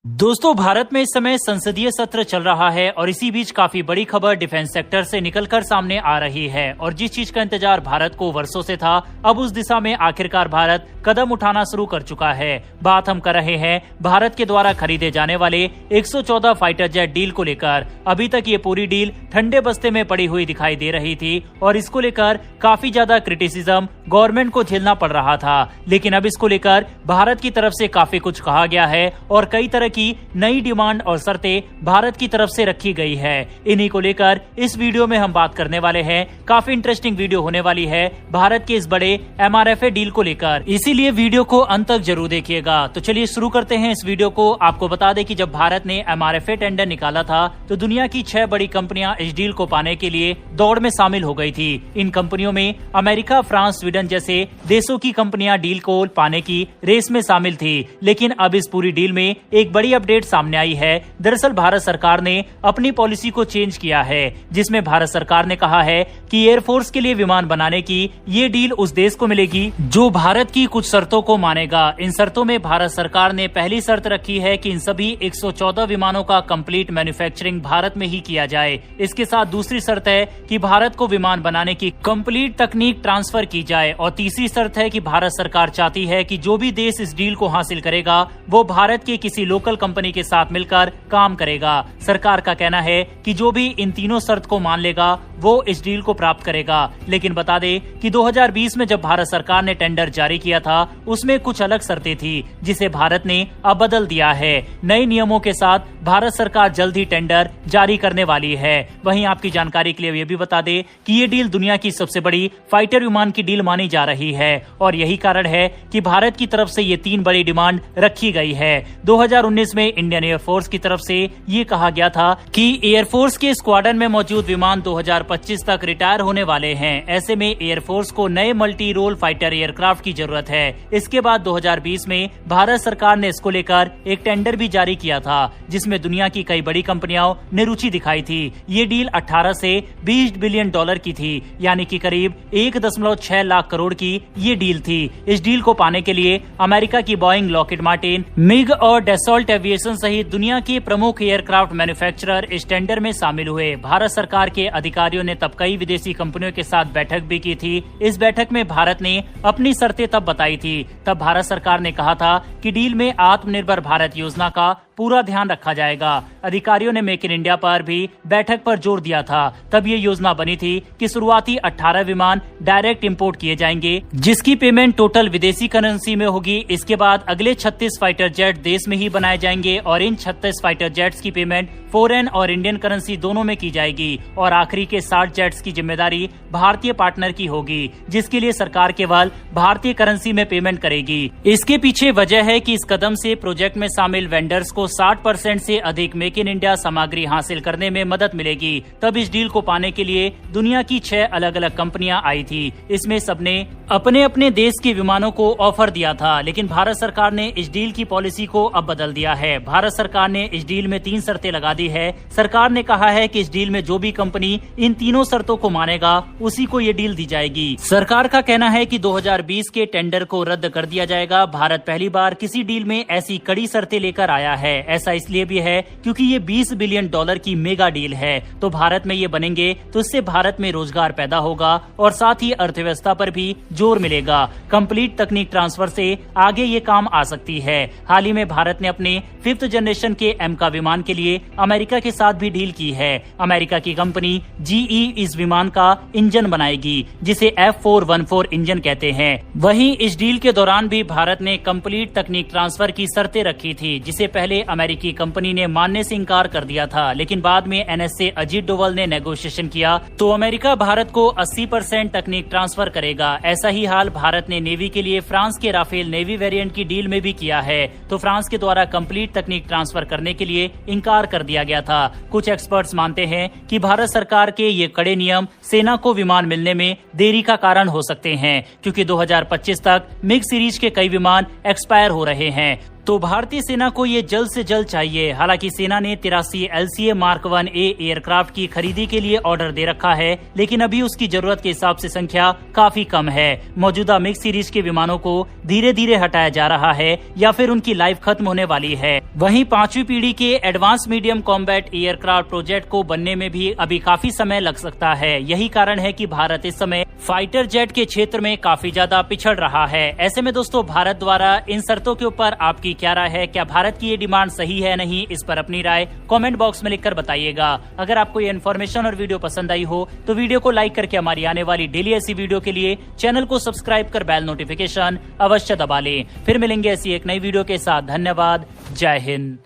दोस्तों, भारत में इस समय संसदीय सत्र चल रहा है और इसी बीच काफी बड़ी खबर डिफेंस सेक्टर से निकलकर सामने आ रही है। और जिस चीज का इंतजार भारत को वर्षों से था, अब उस दिशा में आखिरकार भारत कदम उठाना शुरू कर चुका है। बात हम कर रहे हैं भारत के द्वारा खरीदे जाने वाले 114 फाइटर जेट डील को लेकर। अभी तक ये पूरी डील ठंडे बस्ते में पड़ी हुई दिखाई दे रही थी और इसको लेकर काफी ज्यादा क्रिटिसिज्म गवर्नमेंट को झेलना पड़ रहा था, लेकिन अब इसको लेकर भारत की तरफ से काफी कुछ कहा गया है और कई तरह की नई डिमांड और शर्तें भारत की तरफ से रखी गई है। इन्हीं को लेकर इस वीडियो में हम बात करने वाले हैं। काफी इंटरेस्टिंग वीडियो होने वाली है भारत के इस बड़े MRFA डील को लेकर, इसीलिए वीडियो को अंत तक जरूर देखिएगा। तो चलिए शुरू करते हैं इस वीडियो को। आपको बता दें कि जब भारत ने MRFA टेंडर निकाला था तो दुनिया की 6 बड़ी कंपनियां इस डील को पाने के लिए दौड़ में शामिल हो गई थी। इन कंपनियों में अमेरिका, फ्रांस, स्वीडन जैसे देशों की कंपनियां डील को पाने की रेस में शामिल थी। लेकिन अब इस पूरी डील में एक बड़ी अपडेट सामने आई है। दरअसल भारत सरकार ने अपनी पॉलिसी को चेंज किया है, जिसमें भारत सरकार ने कहा है कि एयरफोर्स के लिए विमान बनाने की ये डील उस देश को मिलेगी जो भारत की कुछ शर्तों को मानेगा। इन शर्तों में भारत सरकार ने पहली शर्त रखी है कि इन सभी 114 विमानों का कंप्लीट मैन्युफैक्चरिंग भारत में ही किया जाए। इसके साथ दूसरी शर्त है कि भारत को विमान बनाने की कंप्लीट तकनीक ट्रांसफर की जाए और तीसरी शर्त है कि भारत सरकार चाहती है कि जो भी देश इस डील को हासिल करेगा वो भारत के किसी लोकल कंपनी के साथ मिलकर काम करेगा। सरकार का कहना है कि जो भी इन तीनों शर्त को मान लेगा वो इस डील को प्राप्त करेगा। लेकिन बता दें कि 2020 में जब भारत सरकार ने टेंडर जारी किया था उसमें कुछ अलग शर्तें थी, जिसे भारत ने अब बदल दिया है। नए नियमों के साथ भारत सरकार जल्द ही टेंडर जारी करने वाली है। वहीं आपकी जानकारी के लिए ये भी बता दें कि ये डील दुनिया की सबसे बड़ी फाइटर विमान की डील मानी जा रही है और यही कारण है कि भारत की तरफ से ये 3 बड़ी डिमांड रखी गई है। 2019 में इंडियन एयरफोर्स की तरफ से ये कहा गया था कि एयरफोर्स के स्क्वाड्रन में मौजूद विमान 2025 तक रिटायर होने वाले हैं। ऐसे में एयरफोर्स को नए मल्टी रोल फाइटर एयरक्राफ्ट की जरूरत है। इसके बाद 2020 में भारत सरकार ने इसको लेकर एक टेंडर भी जारी किया था, जिसमें दुनिया की कई बड़ी कंपनियों ने रुचि दिखाई थी। ये डील 18 से 20 बिलियन डॉलर की थी, यानी कि करीब 1.6 लाख करोड़ की ये डील थी। इस डील को पाने के लिए अमेरिका की बोइंग, लॉकहीड मार्टिन, मिग और डसॉल्ट एविएशन सहित दुनिया के प्रमुख एयरक्राफ्ट मैन्युफैक्चरर इस टेंडर में शामिल हुए। भारत सरकार के अधिकारियों ने तब कई विदेशी कंपनियों के साथ बैठक भी की थी। इस बैठक में भारत ने अपनी शर्तें तब बताई थी। तब भारत सरकार ने कहा था कि डील में आत्मनिर्भर भारत योजना का पूरा ध्यान रखा जाएगा। अधिकारियों ने मेक इन इंडिया पर भी बैठक पर जोर दिया था। तब ये योजना बनी थी कि शुरुआती 18 विमान डायरेक्ट इंपोर्ट किए जाएंगे, जिसकी पेमेंट टोटल विदेशी करेंसी में होगी। इसके बाद अगले 36 फाइटर जेट देश में ही बनाए जाएंगे और इन 36 फाइटर जेट्स की पेमेंट फॉरेन और इंडियन करेंसी दोनों में की जाएगी और आखिरी के 60 जेट्स की जिम्मेदारी भारतीय पार्टनर की होगी, जिसके लिए सरकार केवल भारतीय करेंसी में पेमेंट करेगी। इसके पीछे वजह है कि इस कदम से प्रोजेक्ट में शामिल वेंडर्स को 60% से अधिक मेक इन इंडिया सामग्री हासिल करने में मदद मिलेगी। तब इस डील को पाने के लिए दुनिया की 6 अलग अलग कंपनियां आई थी। इसमें सबने अपने अपने देश के विमानों को ऑफर दिया था, लेकिन भारत सरकार ने इस डील की पॉलिसी को अब बदल दिया है। भारत सरकार ने इस डील में 3 शर्तें लगा दी है। सरकार ने कहा है कि इस डील में जो भी कंपनी इन तीनों शर्तों को मानेगा उसी को ये डील दी जाएगी। सरकार का कहना है कि 2020 के टेंडर को रद्द कर दिया जाएगा। भारत पहली बार किसी डील में ऐसी कड़ी शर्तें लेकर आया है। ऐसा इसलिए भी है क्योंकि ये 20 बिलियन डॉलर की मेगा डील है, तो भारत में ये बनेंगे तो इससे भारत में रोजगार पैदा होगा और साथ ही अर्थव्यवस्था पर भी जोर मिलेगा। कंप्लीट तकनीक ट्रांसफर से आगे ये काम आ सकती है। हाल ही में भारत ने अपने 5th जनरेशन के एमका विमान के लिए अमेरिका के साथ भी डील की है। अमेरिका की कंपनी GE इस विमान का इंजन बनाएगी, जिसे F414 इंजन कहते हैं। वहीं इस डील के दौरान भी भारत ने कंप्लीट तकनीक ट्रांसफर की शर्तें रखी थी, जिसे पहले अमेरिकी कंपनी ने मानने से इनकार कर दिया था, लेकिन बाद में NSA अजीत डोवल ने नेगोशिएशन किया तो अमेरिका भारत को 80% तकनीक ट्रांसफर करेगा। ऐसा ही हाल भारत ने नेवी के लिए फ्रांस के राफेल नेवी वेरिएंट की डील में भी किया है, तो फ्रांस के द्वारा कंप्लीट तकनीक ट्रांसफर करने के लिए इनकार कर दिया गया था। कुछ एक्सपर्ट्स मानते हैं कि भारत सरकार के ये कड़े नियम सेना को विमान मिलने में देरी का कारण हो सकते हैं, क्योंकि 2025 तक मिग सीरीज के कई विमान एक्सपायर हो रहे हैं। तो भारतीय सेना को ये जल्द से जल्द चाहिए। हालांकि सेना ने 83 LCA Mark 1A एयरक्राफ्ट की खरीदी के लिए ऑर्डर दे रखा है, लेकिन अभी उसकी जरूरत के हिसाब से संख्या काफी कम है। मौजूदा मिक्स सीरीज के विमानों को धीरे धीरे हटाया जा रहा है या फिर उनकी लाइफ खत्म होने वाली है। वहीं 5वीं पीढ़ी के advance medium combat aircraft project को बनने में भी अभी काफी समय लग सकता है। यही कारण है कि भारत इस समय फाइटर जेट के क्षेत्र में काफी ज्यादा पिछड़ रहा है। ऐसे में दोस्तों, भारत द्वारा इन शर्तों के ऊपर आपकी क्या राय है? क्या भारत की ये डिमांड सही है नहीं? इस पर अपनी राय कमेंट बॉक्स में लिखकर बताइएगा। अगर आपको ये इन्फॉर्मेशन और वीडियो पसंद आई हो तो वीडियो को लाइक करके हमारी आने वाली डेली ऐसी वीडियो के लिए चैनल को सब्सक्राइब कर बेल नोटिफिकेशन अवश्य दबा लें। फिर मिलेंगे ऐसी एक नई वीडियो के साथ। धन्यवाद। जय हिंद।